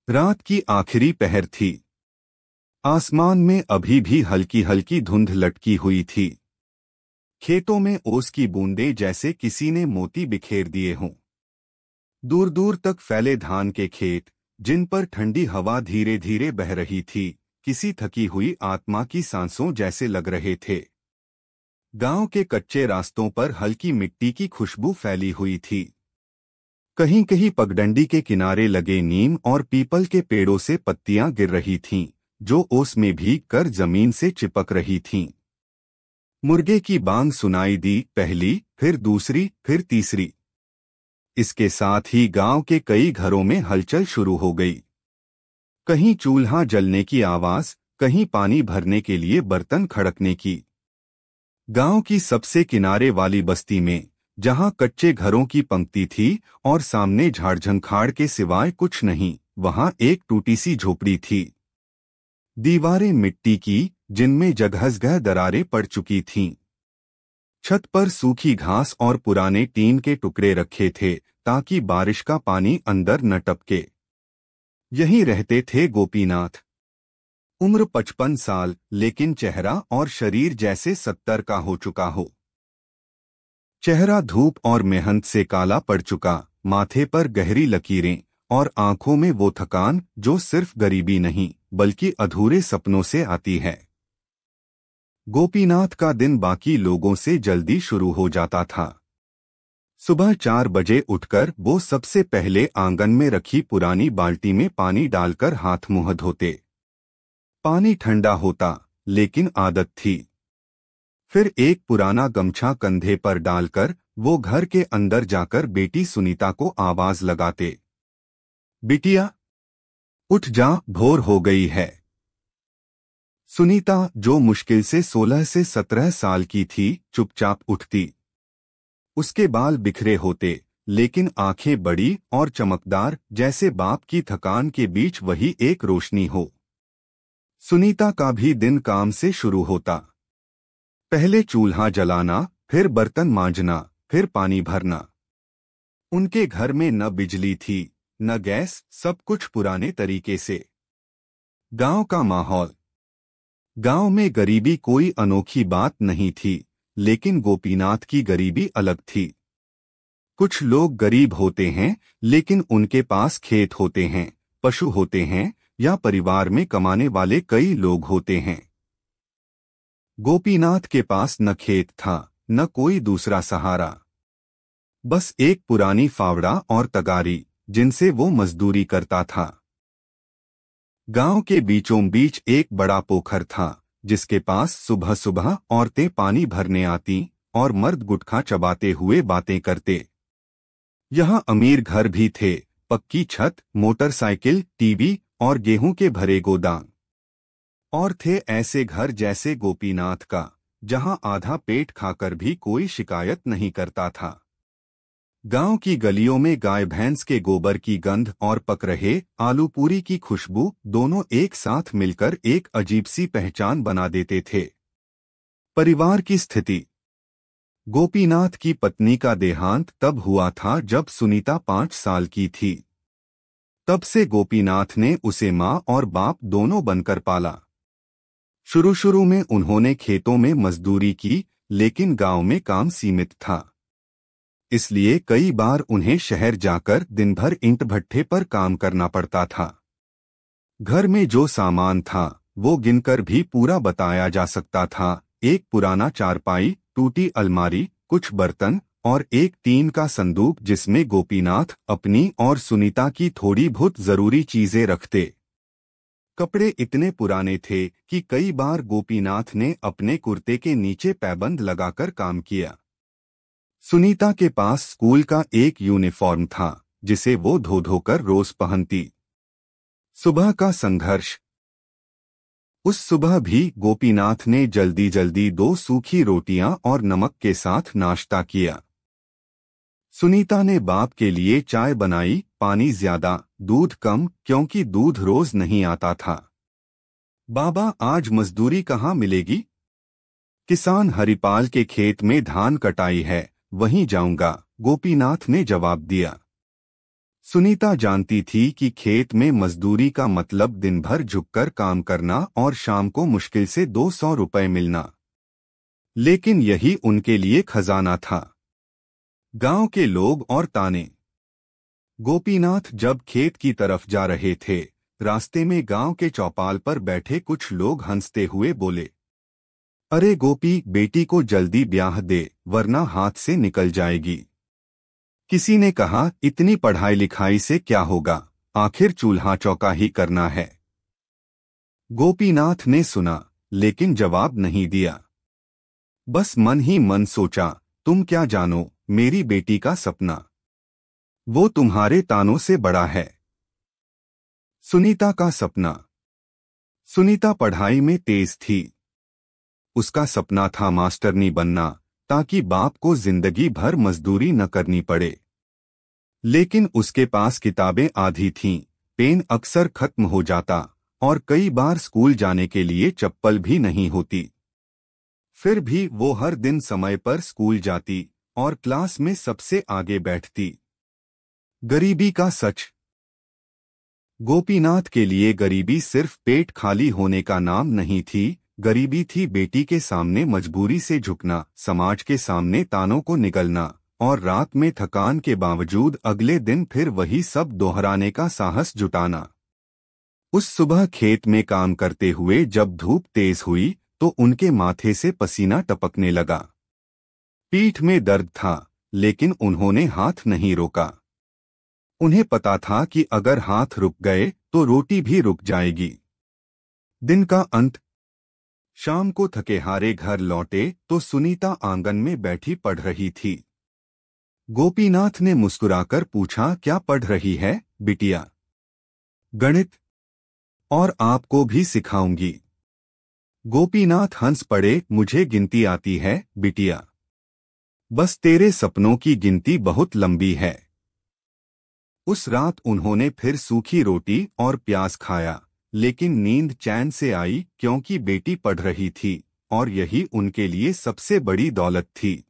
रात की आखिरी पहर थी। आसमान में अभी भी हल्की हल्की धुंध लटकी हुई थी। खेतों में ओस की बूंदें जैसे किसी ने मोती बिखेर दिए हों। दूर दूर तक फैले धान के खेत, जिन पर ठंडी हवा धीरे धीरे बह रही थी, किसी थकी हुई आत्मा की सांसों जैसे लग रहे थे। गांव के कच्चे रास्तों पर हल्की मिट्टी की खुशबू फैली हुई थी। कहीं कहीं पगडंडी के किनारे लगे नीम और पीपल के पेड़ों से पत्तियां गिर रही थीं, जो ओस में भीग कर जमीन से चिपक रही थीं। मुर्गे की बांग सुनाई दी, पहली, फिर दूसरी, फिर तीसरी। इसके साथ ही गांव के कई घरों में हलचल शुरू हो गई। कहीं चूल्हा जलने की आवाज, कहीं पानी भरने के लिए बर्तन खड़कने की। गांव की सबसे किनारे वाली बस्ती में, जहां कच्चे घरों की पंक्ति थी और सामने झाड़झंखाड़ के सिवाय कुछ नहीं, वहां एक टूटी सी झोपड़ी थी। दीवारें मिट्टी की, जिनमें जगह-जगह दरारें पड़ चुकी थीं। छत पर सूखी घास और पुराने टीन के टुकड़े रखे थे, ताकि बारिश का पानी अंदर न टपके। यहीं रहते थे गोपीनाथ। उम्र 55 साल, लेकिन चेहरा और शरीर जैसे 70 का हो चुका हो। चेहरा धूप और मेहनत से काला पड़ चुका, माथे पर गहरी लकीरें और आंखों में वो थकान जो सिर्फ गरीबी नहीं, बल्कि अधूरे सपनों से आती है। गोपीनाथ का दिन बाकी लोगों से जल्दी शुरू हो जाता था। सुबह 4 बजे उठकर वो सबसे पहले आंगन में रखी पुरानी बाल्टी में पानी डालकर हाथ मुंह धोते। पानी ठंडा होता, लेकिन आदत थी। फिर एक पुराना गमछा कंधे पर डालकर वो घर के अंदर जाकर बेटी सुनीता को आवाज लगाते, बिटिया, उठ जा, भोर हो गई है। सुनीता, जो मुश्किल से 16 से 17 साल की थी, चुपचाप उठती। उसके बाल बिखरे होते, लेकिन आंखें बड़ी और चमकदार, जैसे बाप की थकान के बीच वही एक रोशनी हो। सुनीता का भी दिन काम से शुरू होता। पहले चूल्हा जलाना, फिर बर्तन मांजना, फिर पानी भरना। उनके घर में न बिजली थी, न गैस, सब कुछ पुराने तरीके से। गांव का माहौल। गांव में गरीबी कोई अनोखी बात नहीं थी, लेकिन गोपीनाथ की गरीबी अलग थी। कुछ लोग गरीब होते हैं, लेकिन उनके पास खेत होते हैं, पशु होते हैं, या परिवार में कमाने वाले कई लोग होते हैं। गोपीनाथ के पास न खेत था, न कोई दूसरा सहारा। बस एक पुरानी फावड़ा और तगारी, जिनसे वो मजदूरी करता था। गांव के बीचों बीच एक बड़ा पोखर था, जिसके पास सुबह सुबह औरतें पानी भरने आती और मर्द गुटखा चबाते हुए बातें करते। यहाँ अमीर घर भी थे, पक्की छत, मोटरसाइकिल, टीवी और गेहूं के भरे गोदाम। और थे ऐसे घर जैसे गोपीनाथ का, जहां आधा पेट खाकर भी कोई शिकायत नहीं करता था। गांव की गलियों में गाय भैंस के गोबर की गंध और पक रहे आलू पूरी की खुशबू दोनों एक साथ मिलकर एक अजीब सी पहचान बना देते थे। परिवार की स्थिति। गोपीनाथ की पत्नी का देहांत तब हुआ था जब सुनीता 5 साल की थी। तब से गोपीनाथ ने उसे माँ और बाप दोनों बनकर पाला। शुरू शुरू में उन्होंने खेतों में मजदूरी की, लेकिन गांव में काम सीमित था। इसलिए कई बार उन्हें शहर जाकर दिन भर ईंट भट्ठे पर काम करना पड़ता था। घर में जो सामान था, वो गिनकर भी पूरा बताया जा सकता था। एक पुराना चारपाई, टूटी अलमारी, कुछ बर्तन और एक टीन का संदूक, जिसमें गोपीनाथ अपनी और सुनीता की थोड़ी बहुत जरूरी चीजें रखते। कपड़े इतने पुराने थे कि कई बार गोपीनाथ ने अपने कुर्ते के नीचे पैबंद लगाकर काम किया। सुनीता के पास स्कूल का एक यूनिफॉर्म था, जिसे वो धो धोकर रोज पहनती। सुबह का संघर्ष। उस सुबह भी गोपीनाथ ने जल्दी जल्दी 2 सूखी रोटियां और नमक के साथ नाश्ता किया। सुनीता ने बाप के लिए चाय बनाई, पानी ज्यादा, दूध कम, क्योंकि दूध रोज नहीं आता था। बाबा, आज मजदूरी कहाँ मिलेगी? किसान हरिपाल के खेत में धान कटाई है, वहीं जाऊंगा, गोपीनाथ ने जवाब दिया। सुनीता जानती थी कि खेत में मजदूरी का मतलब दिन भर झुककर काम करना और शाम को मुश्किल से 200 रुपए मिलना। लेकिन यही उनके लिए खजाना था। गांव के लोग और ताने। गोपीनाथ जब खेत की तरफ जा रहे थे, रास्ते में गांव के चौपाल पर बैठे कुछ लोग हंसते हुए बोले, अरे गोपी, बेटी को जल्दी ब्याह दे वरना हाथ से निकल जाएगी। किसी ने कहा, इतनी पढ़ाई लिखाई से क्या होगा, आखिर चूल्हा चौका ही करना है। गोपीनाथ ने सुना लेकिन जवाब नहीं दिया। बस मन ही मन सोचा, तुम क्या जानो मेरी बेटी का सपना, वो तुम्हारे तानों से बड़ा है। सुनीता का सपना। सुनीता पढ़ाई में तेज थी। उसका सपना था मास्टरनी बनना, ताकि बाप को जिंदगी भर मजदूरी न करनी पड़े। लेकिन उसके पास किताबें आधी थीं, पेन अक्सर खत्म हो जाता और कई बार स्कूल जाने के लिए चप्पल भी नहीं होती। फिर भी वो हर दिन समय पर स्कूल जाती और क्लास में सबसे आगे बैठती। गरीबी का सच। गोपीनाथ के लिए गरीबी सिर्फ पेट खाली होने का नाम नहीं थी, गरीबी थी बेटी के सामने मजबूरी से झुकना, समाज के सामने तानों को निगलना और रात में थकान के बावजूद अगले दिन फिर वही सब दोहराने का साहस जुटाना। उस सुबह खेत में काम करते हुए जब धूप तेज हुई तो उनके माथे से पसीना टपकने लगा। पीठ में दर्द था, लेकिन उन्होंने हाथ नहीं रोका। उन्हें पता था कि अगर हाथ रुक गए तो रोटी भी रुक जाएगी। दिन का अंत। शाम को थके हारे घर लौटे तो सुनीता आंगन में बैठी पढ़ रही थी। गोपीनाथ ने मुस्कुराकर पूछा, क्या पढ़ रही है बिटिया? गणित। और आपको भी सिखाऊंगी। गोपीनाथ हंस पड़े, मुझे गिनती आती है बिटिया, बस तेरे सपनों की गिनती बहुत लंबी है। उस रात उन्होंने फिर सूखी रोटी और प्याज खाया, लेकिन नींद चैन से आई क्योंकि बेटी पढ़ रही थी और यही उनके लिए सबसे बड़ी दौलत थी।